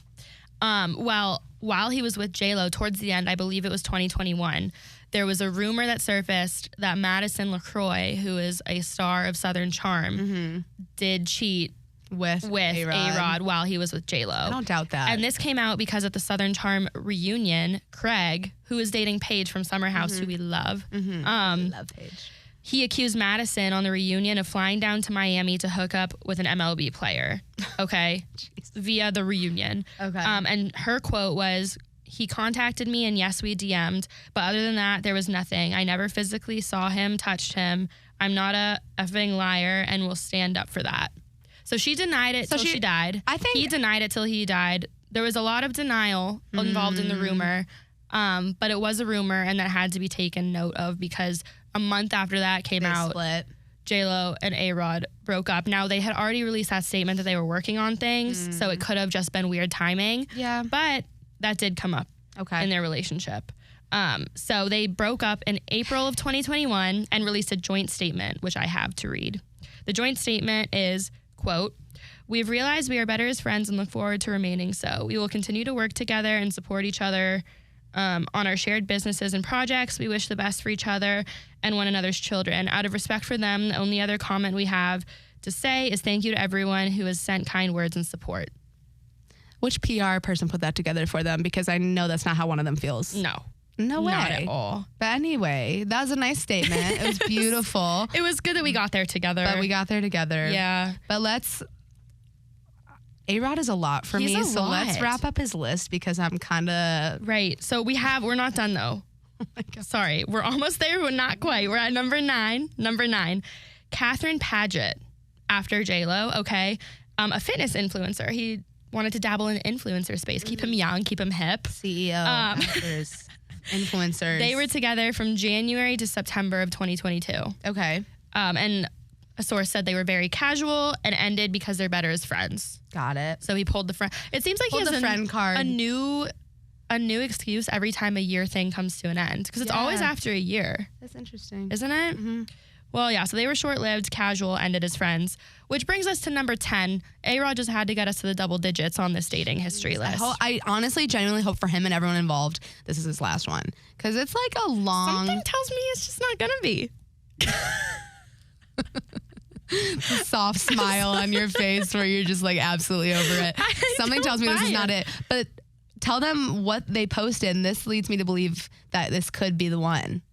S2: Well, while he was with J-Lo, towards the end, I believe it was 2021, there was a rumor that surfaced that Madison LaCroix, who is a star of Southern Charm, did cheat with A-Rod while he was with J-Lo.
S1: I don't doubt that.
S2: And this came out because at the Southern Charm reunion, Craig, who is dating Paige from Summer House, who we love.
S1: Love Paige.
S2: He accused Madison on the reunion of flying down to Miami to hook up with an MLB player, okay, via the reunion.
S1: Okay.
S2: And her quote was, "He contacted me and yes, we DM'd, but other than that, there was nothing. I never physically saw him, touched him. I'm not a effing liar and will stand up for that." So she denied it till she died. I think he denied it till he died. There was a lot of denial involved in the rumor, but it was a rumor and that had to be taken note of because a month after that came out, J-Lo and A-Rod broke up. Now, they had already released that statement that they were working on things, so it could have just been weird timing.
S1: Yeah.
S2: But that did come up in their relationship. So they broke up in April of 2021 and released a joint statement, which I have to read. The joint statement is, quote, "We've realized we are better as friends and look forward to remaining so. We will continue to work together and support each other on our shared businesses and projects. We wish the best for each other and one another's children. Out of respect for them, the only other comment we have to say is thank you to everyone who has sent kind words and support."
S1: Which PR person put that together for them? Because I know that's not how one of them feels. No way.
S2: Not at all.
S1: But anyway, that was a nice statement. It was beautiful.
S2: It was good that we got there together.
S1: Yeah. But A-Rod is a lot for me, so let's wrap up his list because I'm kind of...
S2: Right. So we're not done though. Oh my God. Sorry. We're almost there, but not quite. We're at number 9. Number 9, Catherine Paget after J-Lo, okay? A fitness influencer. He wanted to dabble in the influencer space. Keep him young, keep him hip.
S1: CEO, actors, influencers.
S2: They were together from January to September of 2022.
S1: Okay.
S2: And a source said they were very casual and ended because they're better as friends.
S1: Got it.
S2: So he pulled the friend. It seems like he has
S1: the friend card.
S2: A new excuse every time a year thing comes to an end because it's always after a year.
S1: That's interesting,
S2: isn't it?
S1: Mm-hmm.
S2: Well, yeah. So they were short-lived, casual, ended as friends, which brings us to number 10. A-Rod just had to get us to the double digits on this dating history list.
S1: I honestly, genuinely hope for him and everyone involved this is his last one because it's like a long.
S2: Something tells me it's just not gonna be.
S1: The soft smile on your face where you're just like absolutely over it. Something tells me this is not it. But tell them what they posted, and this leads me to believe that this could be the one.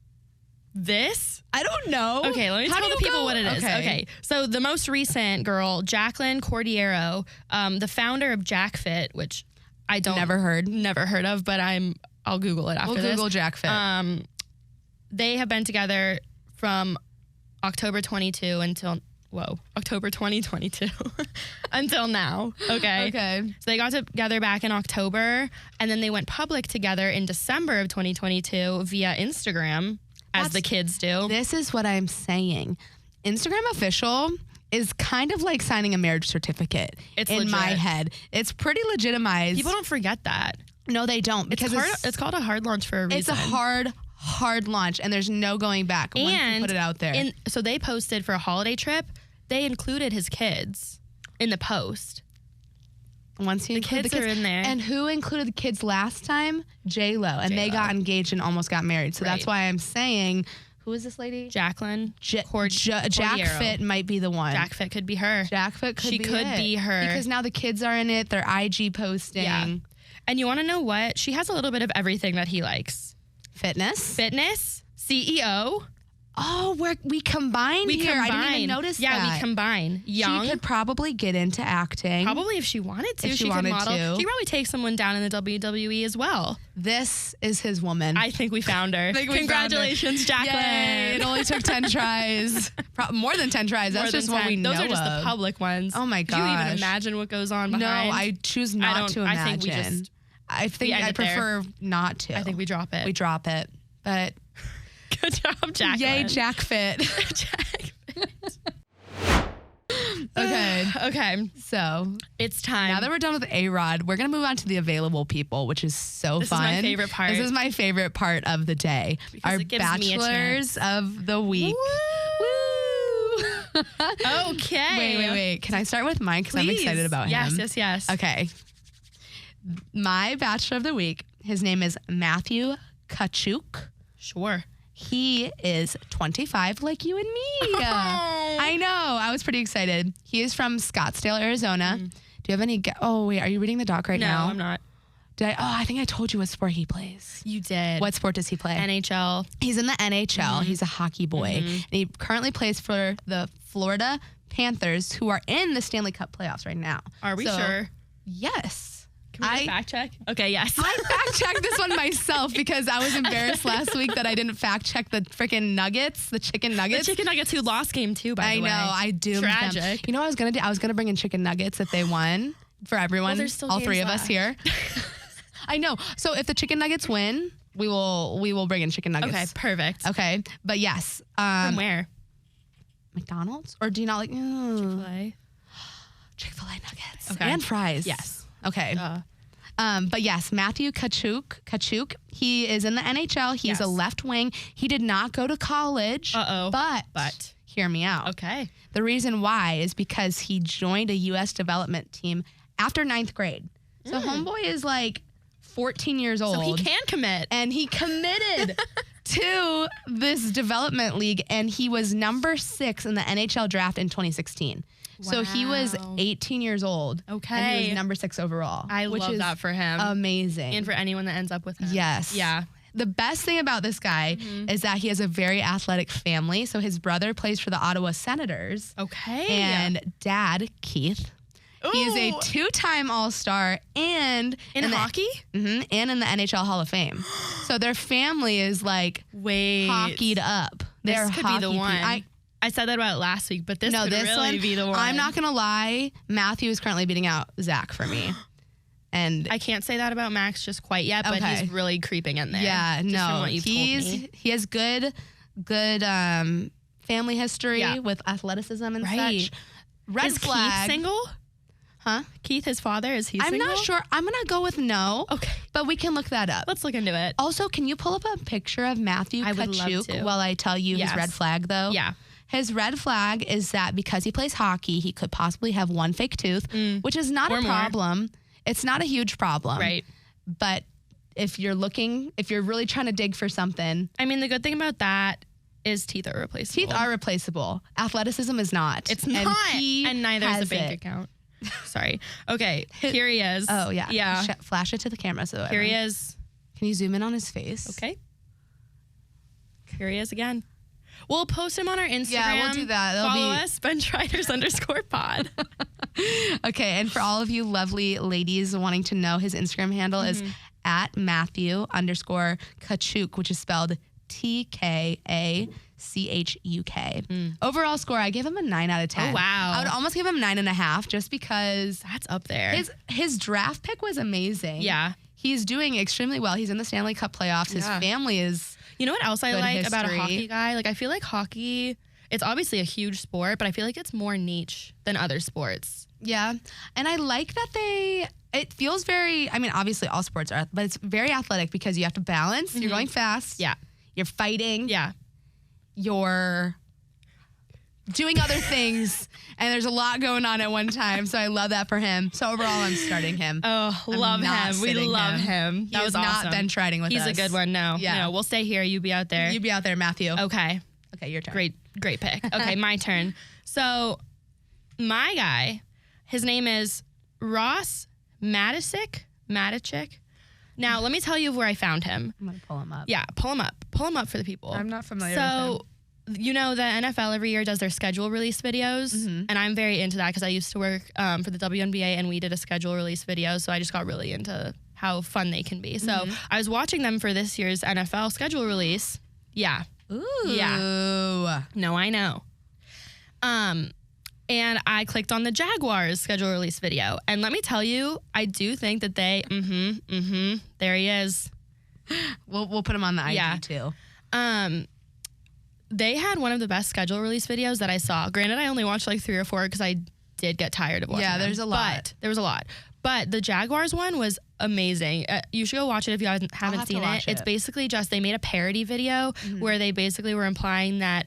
S2: This?
S1: I don't know.
S2: Okay, let me tell the people what it is. Okay. So the most recent girl, Jacqueline Cordiero, the founder of JackFit, which I don't
S1: never heard
S2: of, but I'll Google it after this.
S1: We'll Google JackFit.
S2: They have been together from October 2022 until now. Okay. So they got together back in October, and then they went public together in December of 2022 via Instagram, as the kids do.
S1: This is what I'm saying. Instagram official is kind of like signing a marriage certificate. It's in legit. My head. It's pretty legitimized.
S2: People don't forget that.
S1: No, they don't, because
S2: it's called a hard launch for a reason.
S1: It's a hard launch, and there's no going back once you put it out there.
S2: So they posted for a holiday trip. They included his kids in the post.
S1: Once you include the kids
S2: are in there.
S1: And who included the kids last time? J-Lo. And they got engaged and almost got married. So that's why I'm saying, who is this lady?
S2: Jacqueline.
S1: JackFit might be the one.
S2: JackFit could be her.
S1: JackFit could be
S2: be her.
S1: Because now the kids are in it. They're IG posting. Yeah.
S2: And you want to know what? She has a little bit of everything that he likes.
S1: Fitness,
S2: CEO.
S1: Oh, we combined here. I didn't even notice that.
S2: Yeah, we combine. Young.
S1: She could probably get into acting.
S2: Probably if she wanted to. She could model. She could probably take someone down in the WWE as well.
S1: This is his woman.
S2: I think we found her. Congratulations, Jacqueline.
S1: Yay, it only took 10 tries. More than 10 tries. That's just what we know.
S2: Those are just the public ones.
S1: Oh my gosh.
S2: Do you even imagine what goes on behind?
S1: No, I choose not to imagine. I think I prefer not to.
S2: I think we drop it.
S1: We drop it. But
S2: good job, Jacqueline.
S1: Yay, JackFit. Okay. So
S2: it's time.
S1: Now that we're done with A-Rod, we're going to move on to the available people, which is so fun.
S2: This is my favorite part.
S1: This is my favorite part of the day.
S2: Because
S1: our bachelors of the week.
S2: Woo! Okay.
S1: Wait. Can I start with mine? Because I'm excited about him.
S2: Yes.
S1: Okay. My bachelor of the week, his name is Matthew Tkachuk.
S2: Sure.
S1: He is 25, like you and me.
S2: Oh.
S1: I know. I was pretty excited. He is from Scottsdale, Arizona. Do you have any? Oh, wait. Are you reading the doc right now?
S2: No, I'm not.
S1: Did I? Oh, I think I told you what sport he plays.
S2: You did.
S1: What sport does he play?
S2: NHL.
S1: He's in the NHL. He's a hockey boy. And he currently plays for the Florida Panthers, who are in the Stanley Cup playoffs right now.
S2: Are we sure?
S1: Yes.
S2: Can we fact check? Okay, yes.
S1: I fact checked this one myself because I was embarrassed last week that I didn't fact check the freaking nuggets, the chicken nuggets.
S2: The chicken nuggets who lost game 2, by the way.
S1: I know, I doomed
S2: Tragic.
S1: them. You know what I was going to do? I was going to bring in chicken nuggets if they won for everyone, all 3 of us here. I know. So if the chicken nuggets win, we will bring in chicken nuggets.
S2: Okay, perfect.
S1: Okay, but yes.
S2: From where?
S1: McDonald's? Or do you not like
S2: Chick-fil-A?
S1: Chick-fil-A nuggets. Okay. And fries.
S2: Yes.
S1: Okay. But yes, Matthew Tkachuk, he is in the NHL. He's a left wing. He did not go to college. But hear me out.
S2: Okay.
S1: The reason why is because he joined a U.S. development team after 9th grade. So homeboy is like 14 years old.
S2: So he can commit.
S1: And he committed to this development league, and he was number 6 in the NHL draft in 2016. Wow. So he was 18 years old.
S2: Okay.
S1: And he was number 6 overall.
S2: I love that for him.
S1: Amazing.
S2: And for anyone that ends up with him.
S1: Yes.
S2: Yeah.
S1: The best thing about this guy is that he has a very athletic family. So his brother plays for the Ottawa Senators.
S2: Okay.
S1: And dad, Keith, he is a 2-time All-Star and
S2: in hockey?
S1: And in the NHL Hall of Fame. So their family is like hockeyed up.
S2: This could be the one. I said that about last week, but this could really be the one.
S1: I'm not going to lie. Matthew is currently beating out Zach for me. And
S2: I can't say that about Max just quite yet, but he's really creeping in there.
S1: Yeah,
S2: just from what you've told me.
S1: He has good family history with athleticism and such. Red flag.
S2: Keith single?
S1: Huh?
S2: Keith, his father, is he single?
S1: I'm not sure. I'm going to go with no.
S2: Okay.
S1: But we can look that up.
S2: Let's look into it.
S1: Also, can you pull up a picture of Matthew Tkachuk while I tell you his red flag, though?
S2: Yeah.
S1: His red flag is that because he plays hockey, he could possibly have 1 fake tooth, which is not a problem. More. It's not a huge problem.
S2: Right.
S1: But if you're really trying to dig for something.
S2: I mean, the good thing about that is teeth are replaceable.
S1: Teeth are replaceable. Athleticism is not.
S2: It's not. And neither is a bank account. Sorry. Okay. Here he is.
S1: Oh, yeah.
S2: Yeah.
S1: Flash it to the camera. So
S2: here he is.
S1: Can you zoom in on his face?
S2: Okay. Here he is again. We'll post him on our Instagram.
S1: Yeah, we'll do that.
S2: Follow us, benchriders_pod.
S1: Okay, and for all of you lovely ladies wanting to know, his Instagram handle is at Matthew_Tkachuk, which is spelled TKACHUK. Overall score, I gave him a 9 out of 10.
S2: Oh, wow.
S1: I would almost give him 9.5 just because
S2: that's up there.
S1: His draft pick was amazing.
S2: Yeah.
S1: He's doing extremely well. He's in the Stanley Cup playoffs. His family is.
S2: You know what else I like
S1: history.
S2: about a hockey guy? Like, I feel like hockey, it's obviously a huge sport, but I feel like it's more niche than other sports.
S1: Yeah. And I like that it feels very, I mean, obviously all sports are, but it's very athletic because you have to balance. You're going fast.
S2: Yeah.
S1: You're fighting.
S2: Yeah.
S1: You're doing other things. And there's a lot going on at one time. So I love that for him. So overall, I'm starting him.
S2: Oh, love him. We love him. That was awesome.
S1: Not bench riding with us.
S2: He's a good one. No. We'll stay here. You be out there.
S1: You be out there, Matthew.
S2: Okay.
S1: Okay, your turn.
S2: Great pick. Okay, my turn. So my guy, his name is Ross Matiscik. Now, let me tell you where I found him.
S1: I'm going to pull him up.
S2: Yeah, pull him up. Pull him up for the people.
S1: I'm not familiar with him.
S2: You know, the NFL every year does their schedule release videos, and I'm very into that because I used to work for the WNBA, and we did a schedule release video, so I just got really into how fun they can be. So I was watching them for this year's NFL schedule release. Yeah.
S1: Ooh.
S2: Yeah. No, I know. And I clicked on the Jaguars schedule release video, and let me tell you, I do think that they, there he is.
S1: We'll put him on the IG too.
S2: They had one of the best schedule release videos that I saw. Granted, I only watched like 3 or 4 because I did get tired of watching them.
S1: there's a lot.
S2: There was a lot. But the Jaguars one was amazing. You should go watch it if you haven't seen it. It's basically just they made a parody video where they basically were implying that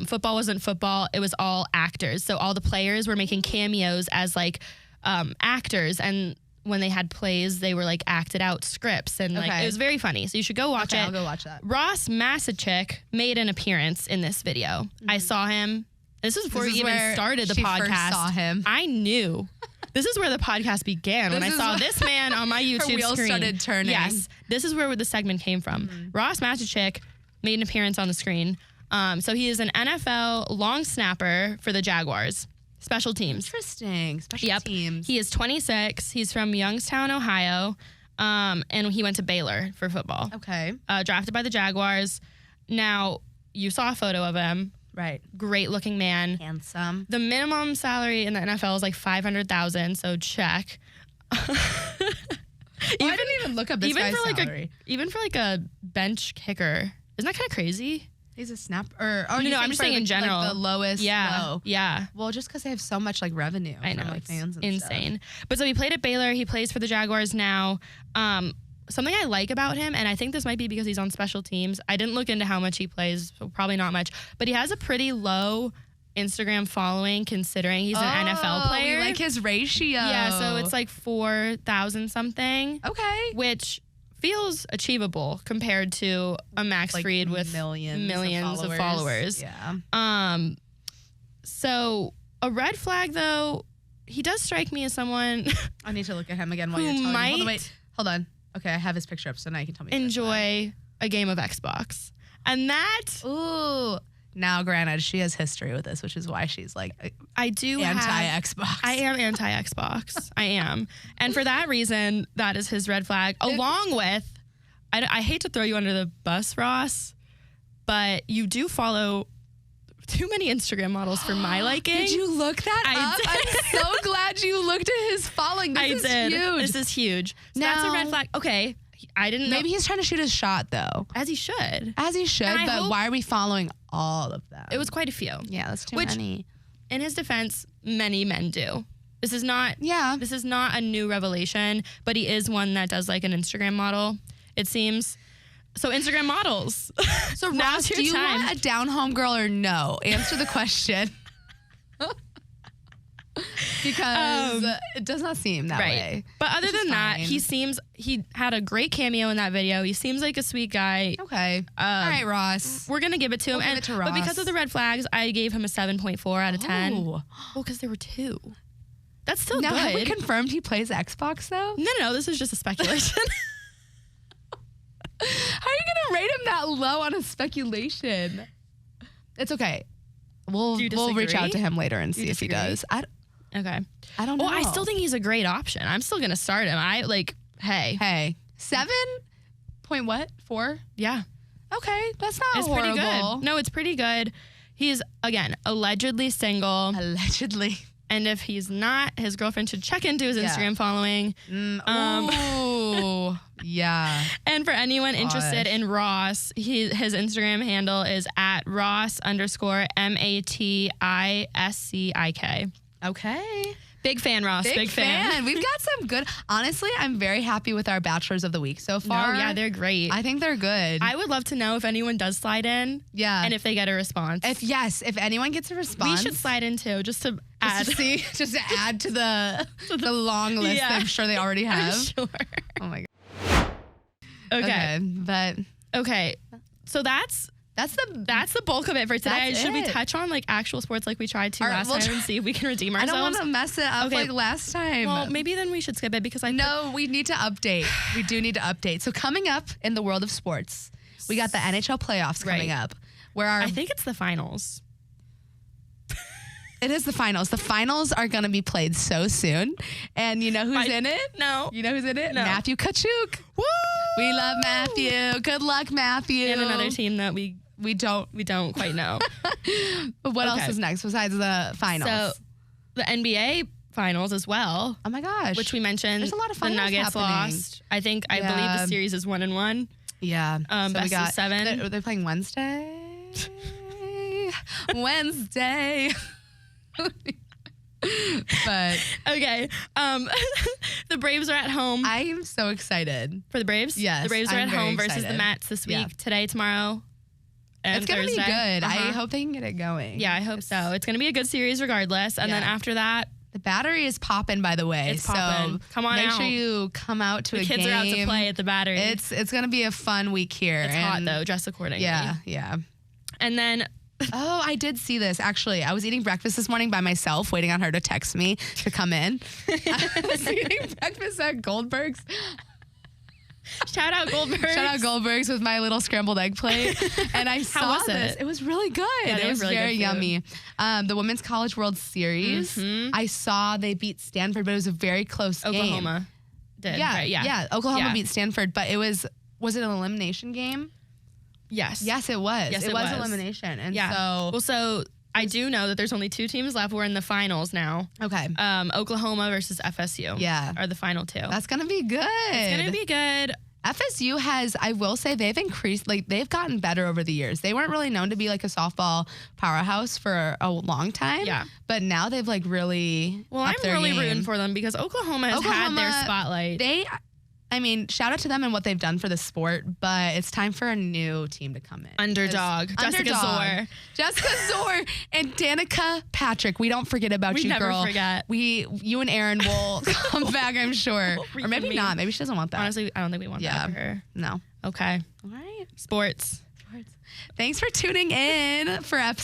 S2: football wasn't football. It was all actors. So all the players were making cameos as like actors, and when they had plays, they were like acted out scripts, and like it was very funny. So you should go watch it.
S1: I'll go watch that.
S2: Ross Matiscik made an appearance in this video. I saw him. This is before we even started the podcast.
S1: First saw him.
S2: I knew. This is where the podcast began when I saw this man on my YouTube
S1: her wheels
S2: screen.
S1: started turning.
S2: Yes, this is where the segment came from. Ross Matiscik made an appearance on the screen. So he is an NFL long snapper for the Jaguars. Special teams.
S1: Interesting. Special teams.
S2: He is 26. He's from Youngstown, Ohio. And he went to Baylor for football.
S1: Okay.
S2: Drafted by the Jaguars. Now, you saw a photo of him.
S1: Right.
S2: Great looking man.
S1: Handsome.
S2: The minimum salary in the NFL is like $500,000, so check.
S1: I didn't even look up this guy's salary.
S2: Even for like a bench kicker. Isn't that kind of crazy?
S1: He's a snapper. Oh,
S2: no, I'm just saying in general.
S1: Like the lowest low.
S2: Yeah.
S1: Well, just because they have so much like revenue.
S2: I know.
S1: From, like,
S2: It's
S1: fans and
S2: insane.
S1: Stuff.
S2: But so he played at Baylor. He plays for the Jaguars now. Something I like about him, and I think this might be because he's on special teams. I didn't look into how much he plays, so probably not much. But he has a pretty low Instagram following considering he's an NFL player.
S1: We like his ratio.
S2: Yeah, so it's like 4,000 something.
S1: Okay.
S2: Which feels achievable compared to a Max
S1: like
S2: Fried with millions of followers.
S1: Yeah.
S2: So a red flag though, he does strike me as someone
S1: I need to look at him again while you're telling me. Hold on. Okay, I have his picture up, so now you can tell me.
S2: Enjoy a game of Xbox. And that
S1: ooh. Now, granted, she has history with this, which is why she's like anti-Xbox.
S2: I am anti-Xbox. I am. And for that reason, that is his red flag. Along with, I hate to throw you under the bus, Ross, but you do follow too many Instagram models for my liking.
S1: Did you look that up? I'm so glad you looked at his following. This is huge.
S2: This is huge. So that's a red flag. Okay. I didn't know.
S1: Maybe he's trying to shoot his shot, though.
S2: As he should.
S1: But why are we following all of them?
S2: It was quite a few.
S1: Yeah, that's too many.
S2: In his defense, many men do. This is not a new revelation, but he is one that does like an Instagram model, it seems. So Instagram models.
S1: So Ross, do you want a down home girl or no? Answer the question. Because it does not seem that way.
S2: But other than that, he had a great cameo in that video. He seems like a sweet guy.
S1: Okay. All right, Ross.
S2: We're going to give it to him.
S1: Give it to Ross.
S2: But because of the red flags, I gave him a 7.4 out of 10. Oh, because there were 2. That's still good.
S1: Now, have we confirmed he plays Xbox, though?
S2: No. This is just a speculation.
S1: How are you gonna rate him that low on a speculation? It's okay. We'll reach out to him later and see if he does.
S2: Okay.
S1: I don't know.
S2: Well, I still think he's a great option. I'm still gonna start him. Hey.
S1: 7.4?
S2: Yeah.
S1: Okay, that's not
S2: it's
S1: horrible.
S2: Pretty good. No, it's pretty good. He's, again, allegedly single.
S1: Allegedly.
S2: And if he's not, his girlfriend should check into his Instagram following.
S1: Ooh, yeah.
S2: And for anyone interested in Ross, his Instagram handle is at Ross_Matiscik.
S1: Okay.
S2: Big fan, Ross. Big fan.
S1: We've got some good. Honestly, I'm very happy with our Bachelors of the Week so far.
S2: No, yeah, they're great.
S1: I think they're good.
S2: I would love to know if anyone does slide in.
S1: Yeah.
S2: And if they get a response.
S1: If anyone gets a response.
S2: We should slide in too, just to add.
S1: Just to add to the long list. Yeah. I'm sure they already have.
S2: I'm sure.
S1: Oh my God.
S2: Okay. So that's the bulk of it for today. Should we touch on actual sports like we tried to last time and see if we can redeem ourselves?
S1: I don't want to mess it up like last time.
S2: Well, maybe then we should skip it because we
S1: need to update. We do need to update. So coming up in the world of sports, we got the NHL playoffs coming up.
S2: I think it's the finals.
S1: It is the finals. The finals are going to be played so soon. And you know who's in it?
S2: No.
S1: You know who's in it?
S2: No.
S1: Matthew Tkachuk.
S2: Woo!
S1: We love Matthew. Good luck, Matthew.
S2: And another team that we don't quite know.
S1: But what else is next besides the finals?
S2: So the NBA finals as well.
S1: Oh my gosh.
S2: Which we mentioned.
S1: There's a lot of finals
S2: The Nuggets
S1: happening.
S2: lost. I believe the series is 1-1.
S1: Yeah.
S2: So best of 7.
S1: They're playing Wednesday. Wednesday. But
S2: okay. The Braves are at home.
S1: I am so excited.
S2: For the Braves?
S1: Yes.
S2: The Braves are at home versus the Mets this week.
S1: Yeah.
S2: Today, tomorrow. And
S1: it's going to be good.
S2: Uh-huh.
S1: I hope they can get it going.
S2: Yeah, I hope so. It's going to be a good series regardless. And then after that,
S1: the battery is popping, by the way.
S2: It's popping.
S1: So
S2: come on
S1: make
S2: out.
S1: sure you come out to a game.
S2: The kids are out to play at the Battery.
S1: It's going to be a fun week here.
S2: It's hot though. Dress accordingly.
S1: Yeah.
S2: And then
S1: oh, I did see this, actually. I was eating breakfast this morning by myself, waiting on her to text me to come in. I was eating breakfast at Goldberg's.
S2: Shout out Goldberg's
S1: with my little scrambled egg plate. And I saw
S2: How was
S1: this. It was really good.
S2: Yeah,
S1: it was
S2: really
S1: very
S2: good
S1: yummy. The Women's College World Series, I saw they beat Stanford, but it was a very close game.
S2: Oklahoma did.
S1: Yeah,
S2: right?
S1: yeah. Oklahoma beat Stanford, but was it an elimination game?
S2: Yes.
S1: Yes, it was.
S2: Yes,
S1: it was elimination. And
S2: so I do know that there's only 2 teams left. We're in the finals now.
S1: Okay.
S2: Oklahoma versus FSU.
S1: Yeah.
S2: Are the final 2.
S1: That's going to be good.
S2: It's going to be good.
S1: FSU has, I will say, they've increased, they've gotten better over the years. They weren't really known to be a softball powerhouse for a long time.
S2: Yeah.
S1: But now they've really
S2: I'm really rooting for them because Oklahoma has had their spotlight.
S1: Shout out to them and what they've done for the sport, but it's time for a new team to come in.
S2: Underdog. Jessica
S1: Zor and Danica Patrick. We don't forget about you, girl.
S2: We never forget.
S1: You and Aaron will come back, I'm sure. Or maybe not. Maybe she doesn't want that.
S2: Honestly, I don't think we want that for her.
S1: No.
S2: Okay.
S1: All right.
S2: Sports.
S1: Thanks for tuning in for episode